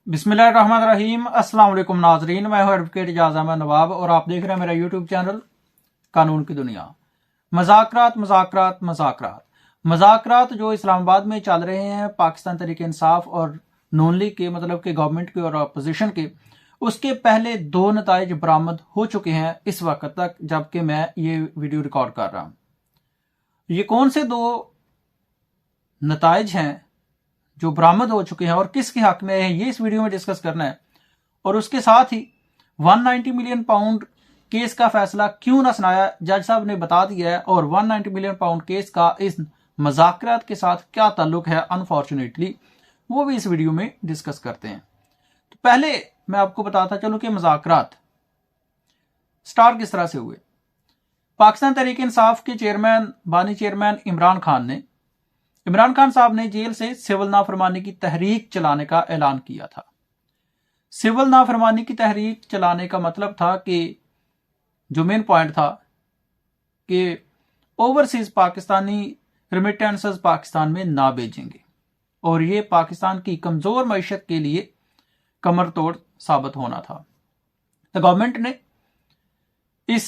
बिस्मिल्लाहिर्रहमानिर्रहीम। अस्सलाम वालेकुम नाजरीन, मैं हूं एडवोकेट इजाज़ अहमद नवाब और आप देख रहे हैं मेरा यूट्यूब चैनल कानून की दुनिया। मज़ाकरात मज़ाकरात मज़ाकरात मज़ाकरात जो इस्लामाबाद में चल रहे हैं पाकिस्तान तहरीक इंसाफ और नून लीग के, मतलब कि गवर्नमेंट के और अपोजिशन के, उसके पहले दो नताइज बरामद हो चुके हैं इस वक्त तक जबकि मैं ये वीडियो रिकॉर्ड कर रहा हूं। ये कौन से दो नताइज हैं जो बरामद हो चुके हैं और किसके हक में है, ये इस वीडियो में डिस्कस करना है। और उसके साथ ही 190 मिलियन पाउंड केस का फैसला क्यों ना सुनाया, जज साहब ने बता दिया है। और 190 मिलियन पाउंड केस का इस मज़ाकरात के साथ क्या ताल्लुक है, अनफॉर्चुनेटली वो भी इस वीडियो में डिस्कस करते हैं। तो पहले मैं आपको बताता चलूं कि मज़ाकरात स्टार्ट किस तरह से हुए। पाकिस्तान तहरीक इंसाफ के चेयरमैन, बानी चेयरमैन इमरान खान साहब ने जेल से सिविल नाफरमानी की तहरीक चलाने का ऐलान किया था। सिविल नाफरमानी की तहरीक चलाने का मतलब था कि जो मेन पॉइंट था कि ओवरसीज पाकिस्तानी रिमिटेंसेस पाकिस्तान में ना भेजेंगे और ये पाकिस्तान की कमजोर मईशत के लिए कमर तोड़ साबित होना था। तो गवर्नमेंट ने इस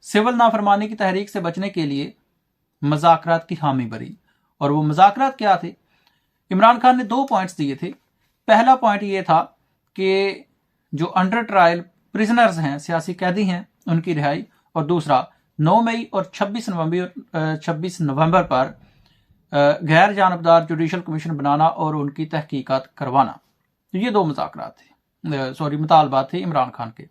सिविल नाफरमानी की तहरीक से बचने के लिए मज़ाकरात की हामी भरी। और वो मज़ाकरात क्या थे? इमरान खान ने दो पॉइंट्स दिए थे। पहला पॉइंट ये था कि जो अंडर ट्रायल प्रिजनर्स हैं, सियासी कैदी हैं, उनकी रिहाई। और दूसरा 9 मई और 26 नवंबर पर गैर जानबदार जुडिशल कमीशन बनाना और उनकी तहकीकात करवाना। ये दो मुतालबात थे इमरान खान के।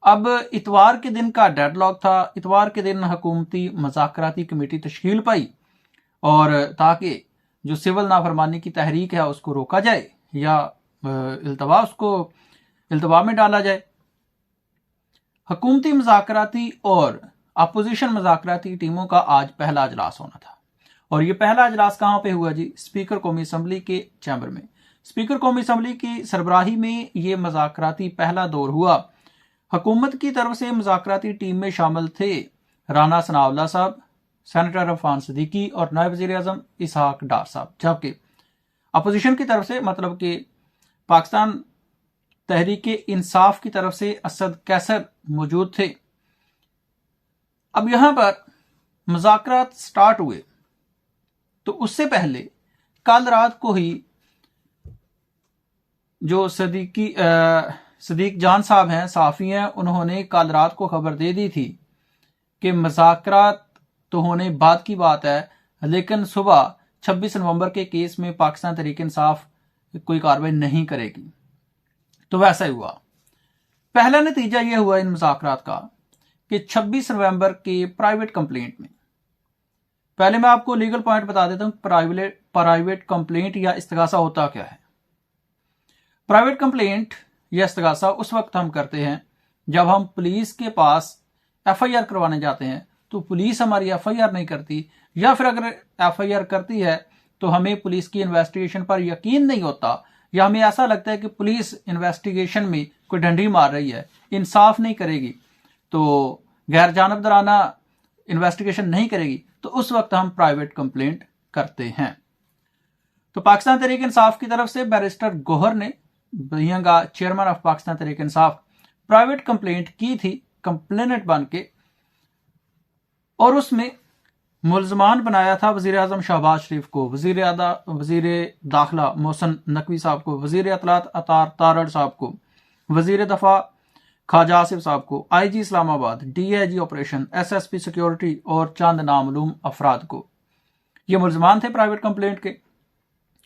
अब इतवार के दिन का डेडलॉक था। इतवार के दिन हुकूमती मज़ाकराती कमेटी तश्कील पाई और ताकि जो सिविल नाफरमानी की तहरीक है उसको रोका जाए या इल्तवा में डाला जाए। हुकूमती मज़ाकराती और अपोजिशन मज़ाकराती टीमों का आज पहला अजलास होना था। और ये पहला अजलास कहाँ पे हुआ जी? स्पीकर कौमी असम्बली के चैम्बर में। स्पीकर कौमी असम्बली की सरबराही में ये मज़ाकराती पहला दौर हुआ। हुकूमत की तरफ से मज़ाकराती टीम में शामिल थे राना सनाउल्लाह साहब, सेनेटर अफान सिद्दीकी और नायब वज़ीर आज़म इसहाक डार साहब। जबकि अपोजिशन की तरफ से, मतलब कि पाकिस्तान तहरीक इंसाफ की तरफ से असद कैसर मौजूद थे। अब यहां पर मुज़ाकरात स्टार्ट हुए तो उससे पहले कल रात को ही जो सदीक जान साहब हैं, साफ़ी हैं, उन्होंने कल रात को खबर दे दी थी कि मुज़ाकरात तो होने बाद की बात है, लेकिन सुबह 26 नवंबर के केस में पाकिस्तान तहरीक इंसाफ कोई कार्रवाई नहीं करेगी। तो वैसा ही हुआ। पहला नतीजा यह हुआ इन मुज़ाकरात का कि 26 नवंबर के प्राइवेट कंप्लेंट में, पहले मैं आपको लीगल पॉइंट बता देता हूं। प्राइवेट कंप्लेंट या इस्तगासा होता क्या है? प्राइवेट कंप्लेंट या इस्तगासा उस वक्त हम करते हैं जब हम पुलिस के पास FIR करवाने जाते हैं तो पुलिस हमारी FIR नहीं करती, या फिर अगर FIR करती है तो हमें पुलिस की इन्वेस्टिगेशन पर यकीन नहीं होता, या हमें ऐसा लगता है कि पुलिस इन्वेस्टिगेशन में कोई डंडी मार रही है, इंसाफ नहीं करेगी, तो गैर जानबदाराना इन्वेस्टिगेशन नहीं करेगी, तो उस वक्त हम प्राइवेट कंप्लेंट करते हैं। तो पाकिस्तान तहरीक इंसाफ की तरफ से बैरिस्टर गोहर ने, chairman of Pakistan Tehreek Insaf, private complaint की थी कंप्लेनेंट बन के, और उसमें मुल्जमान बनाया था वजीर आजम शहबाज शरीफ को, वजीर दाखिला मोहसन नकवी साहब को, वजीर अतलात अतार तारड़ साहब को, वजीर दफा ख्वाजा आसिफ साहब को, IG Islamabad, DIG operation, SSP security और चंद नामालूम अफराद को। ये मुल्जमान थे प्राइवेट कंप्लेंट के।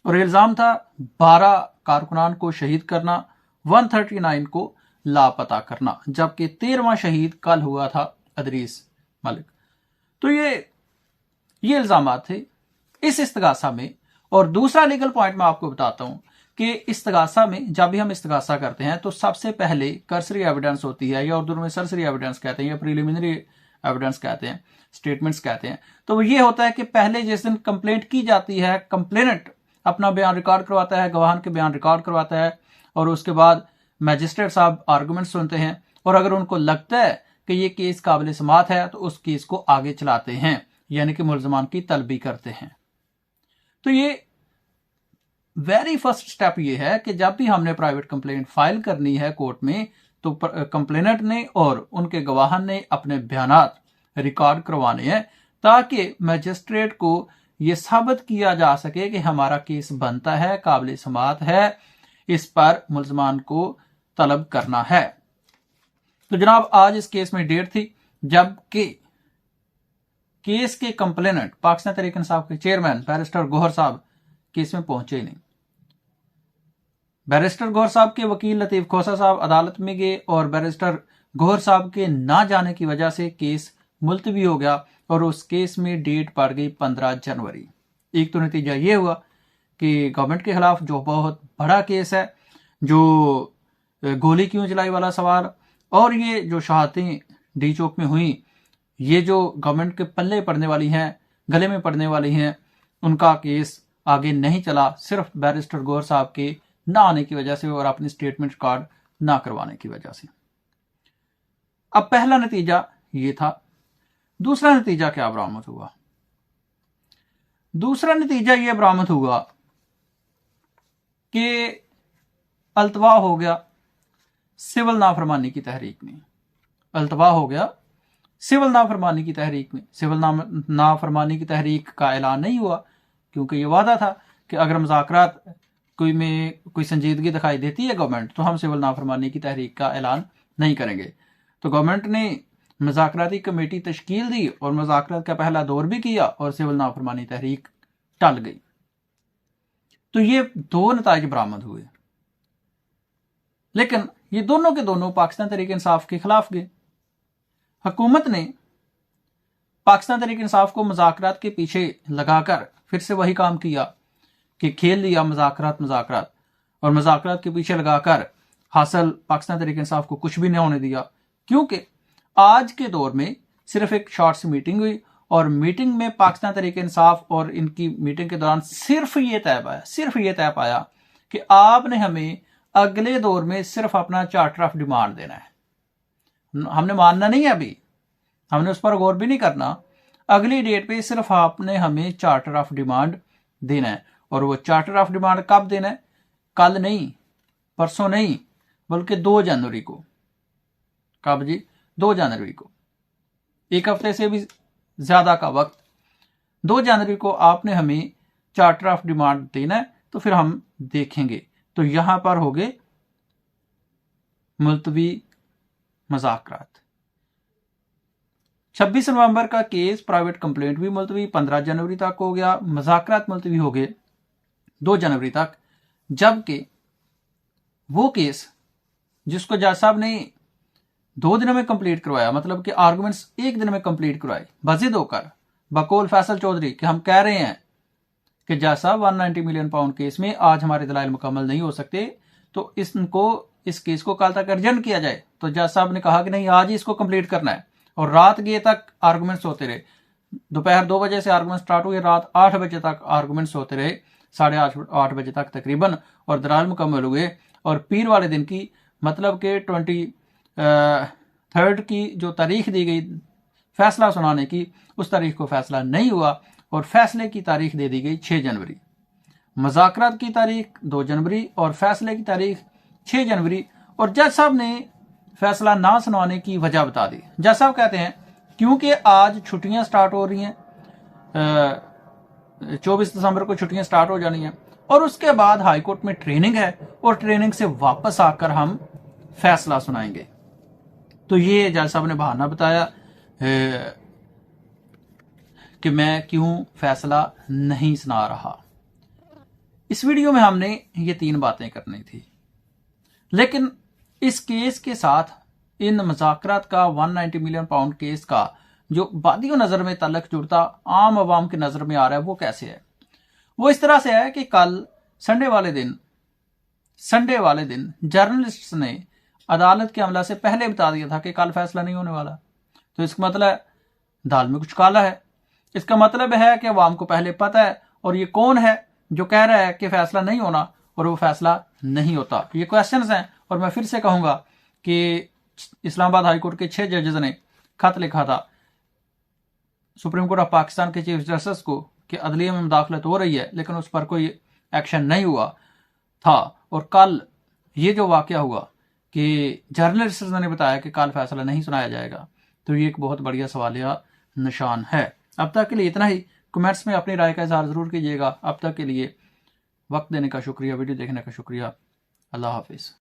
और इल्जाम था 12 कारकुनान को शहीद करना, 139 को लापता करना, जबकि 13वां शहीद कल हुआ था अदरीस मलिक। तो ये इल्जाम थे इस इस्तगासा में। और दूसरा लीगल पॉइंट मैं आपको बताता हूं कि इस्तगासा में जब भी हम इस्तगासा करते हैं तो सबसे पहले कर्सरी एविडेंस होती है, या उर्दू में सरसरी एविडेंस कहते हैं, या प्रिलिमिनरी एविडेंस कहते हैं, स्टेटमेंट्स कहते हैं। तो ये होता है कि पहले जिस दिन कंप्लेंट की जाती है, कंप्लेनेंट अपना बयान रिकॉर्ड करवाता है, गवाहान के बयान रिकॉर्ड करवाता है, और उसके बाद मैजिस्ट्रेट साहब आर्गूमेंट सुनते हैं, और अगर उनको लगता है कि ये केस काबिल समाअत है तो उस केस को आगे चलाते हैं, यानी कि मुल्जमान की तलबी करते हैं। तो ये वेरी फर्स्ट स्टेप ये है कि जब भी हमने प्राइवेट कंप्लेंट फाइल करनी है कोर्ट में, तो कंप्लेनेंट ने और उनके गवाह ने अपने बयानात रिकॉर्ड करवाने हैं, ताकि मजिस्ट्रेट को यह साबित किया जा सके कि हमारा केस बनता है, काबिल समाअत है, इस पर मुल्जमान को तलब करना है। तो जनाब, आज इस केस में डेट थी जबकि केस के कंप्लेनेंट पाकिस्तान तहरीक इंसाफ के चेयरमैन बैरिस्टर गौहर साहब केस में पहुंचे ही नहीं। बैरिस्टर गौहर साहब के वकील लतीफ खोसा साहब अदालत में गए और बैरिस्टर गौहर साहब के ना जाने की वजह से केस मुलतवी हो गया और उस केस में डेट पड़ गई 15 जनवरी। एक तो नतीजा ये हुआ कि गवर्नमेंट के खिलाफ जो बहुत बड़ा केस है, जो गोली क्यों चलाई वाला सवाल, और ये जो शहादतें डी चौक में हुई, ये जो गवर्नमेंट के पल्ले पड़ने वाली हैं, गले में पड़ने वाली हैं, उनका केस आगे नहीं चला, सिर्फ बैरिस्टर गौहर साहब के ना आने की वजह से और अपनी स्टेटमेंट कार्ड ना करवाने की वजह से। अब पहला नतीजा ये था। दूसरा नतीजा क्या बरामद हुआ? दूसरा नतीजा यह बरामद हुआ कि अल्तवा हो गया सिविल नाफरमानी की तहरीक में। अल्तवा हो गया सिविल नाफरमानी की तहरीक में। सिविल नाफरमानी की तहरीक का ऐलान नहीं हुआ, क्योंकि ये वादा था कि अगर मुज़ाकरात कोई संजीदगी दिखाई देती है गवर्नमेंट, तो हम सिविल नाफरमानी की तहरीक का ऐलान नहीं करेंगे। तो गवर्नमेंट ने मुज़ाकराती कमेटी तश्कील दी और मुज़ाकरात का पहला दौर भी किया और सिविल नाफरमानी तहरीक टल गई। तो ये दो नताइज बरामद हुए, लेकिन ये दोनों के दोनों पाकिस्तान तहरीक इंसाफ के खिलाफ गए। हुकूमत ने पाकिस्तान तहरीक इंसाफ को मुज़ाकरात के पीछे लगाकर फिर से वही काम किया कि खेल लिया मुज़ाकरात और मुज़ाकरात के पीछे लगाकर हासिल पाकिस्तान तहरीक इंसाफ को कुछ भी नहीं होने दिया। क्योंकि आज के दौर में सिर्फ एक शॉर्ट सी मीटिंग हुई और मीटिंग में पाकिस्तान तहरीक इंसाफ और इनकी मीटिंग के दौरान सिर्फ ये तय पाया कि आपने हमें अगले दौर में सिर्फ अपना चार्टर ऑफ डिमांड देना है। हमने मानना नहीं है, अभी हमने उस पर गौर भी नहीं करना। अगली डेट पे सिर्फ आपने हमें चार्टर ऑफ डिमांड देना है। और वो चार्टर ऑफ डिमांड कब देना है? कल नहीं, परसों नहीं, बल्कि 2 जनवरी को। कब जी? 2 जनवरी को। एक हफ्ते से भी ज्यादा का वक्त। 2 जनवरी को आपने हमें चार्टर ऑफ डिमांड देना है, तो फिर हम देखेंगे। तो यहां पर हो गए मुलतवी मुज़ाकरात। 26 नवंबर का केस प्राइवेट कंप्लेंट भी मुलतवी 15 जनवरी तक हो गया। मुज़ाकरात मुलतवी हो गए 2 जनवरी तक, जबकि वो केस जिसको जज साहब ने 2 दिनों में कंप्लीट करवाया, मतलब कि आर्गुमेंट्स 1 दिन में कंप्लीट करवाए बजिद होकर बकौल फैसल चौधरी कि हम कह रहे हैं कि जज साहब 190 मिलियन पाउंड केस में आज हमारे दलाइल मुकम्मल नहीं हो सकते, तो इस केस को कल तक अर्जेंट किया जाए। तो जज साहब ने कहा कि नहीं, आज ही इसको कंप्लीट करना है। और रात गए तक आर्गुमेंट्स होते रहे। दोपहर 2 बजे से आर्गुमेंट स्टार्ट हुए, रात 8 बजे तक आर्गुमेंट्स होते रहे, 8:30 बजे तक तकरीबन, और दलाइल मुकम्मल हुए। और पीर वाले दिन की, मतलब के 23 की जो तारीख दी गई फैसला सुनाने की, उस तारीख को फैसला नहीं हुआ और फैसले की तारीख दे दी गई 6 जनवरी। मुज़ाकरात की तारीख 2 जनवरी और फैसले की तारीख 6 जनवरी। और जज साहब ने फैसला ना सुनाने की वजह बता दी। जज साहब कहते हैं क्योंकि आज छुट्टियां स्टार्ट हो रही हैं, 24 दिसंबर को छुट्टियां स्टार्ट हो जानी हैं, और उसके बाद हाई कोर्ट में ट्रेनिंग है और ट्रेनिंग से वापस आकर हम फैसला सुनाएंगे। तो ये जज साहब ने बहाना बताया कि मैं क्यों फैसला नहीं सुना रहा। इस वीडियो में हमने ये 3 बातें करनी थी, लेकिन इस केस के साथ इन मुज़ाकरात का 190 मिलियन पाउंड केस का जो बादियों नजर में तल्लक जुड़ता आम आवाम की नजर में आ रहा है, वो कैसे है? वो इस तरह से है कि कल संडे वाले दिन जर्नलिस्ट ने अदालत के अमला से पहले बता दिया था कि कल फैसला नहीं होने वाला। तो इसका मतलब दाल में कुछ काला है। इसका मतलब है कि अवाम को पहले पता है, और ये कौन है जो कह रहा है कि फैसला नहीं होना और वो फैसला नहीं होता। ये क्वेश्चंस हैं, और मैं फिर से कहूंगा कि इस्लामाबाद हाई कोर्ट के 6 जजेस ने खत लिखा था सुप्रीम कोर्ट ऑफ पाकिस्तान के चीफ जस्टिस को कि अदलिया में मुदाखलत हो रही है, लेकिन उस पर कोई एक्शन नहीं हुआ था, और कल ये जो वाकया हुआ कि जर्नलिस्ट ने बताया कि कल फैसला नहीं सुनाया जाएगा, तो ये एक बहुत बढ़िया सवालिया निशान है। अब तक के लिए इतना ही। कमेंट्स में अपनी राय का इजहार जरूर कीजिएगा। अब तक के लिए वक्त देने का शुक्रिया, वीडियो देखने का शुक्रिया। अल्लाह हाफिज़।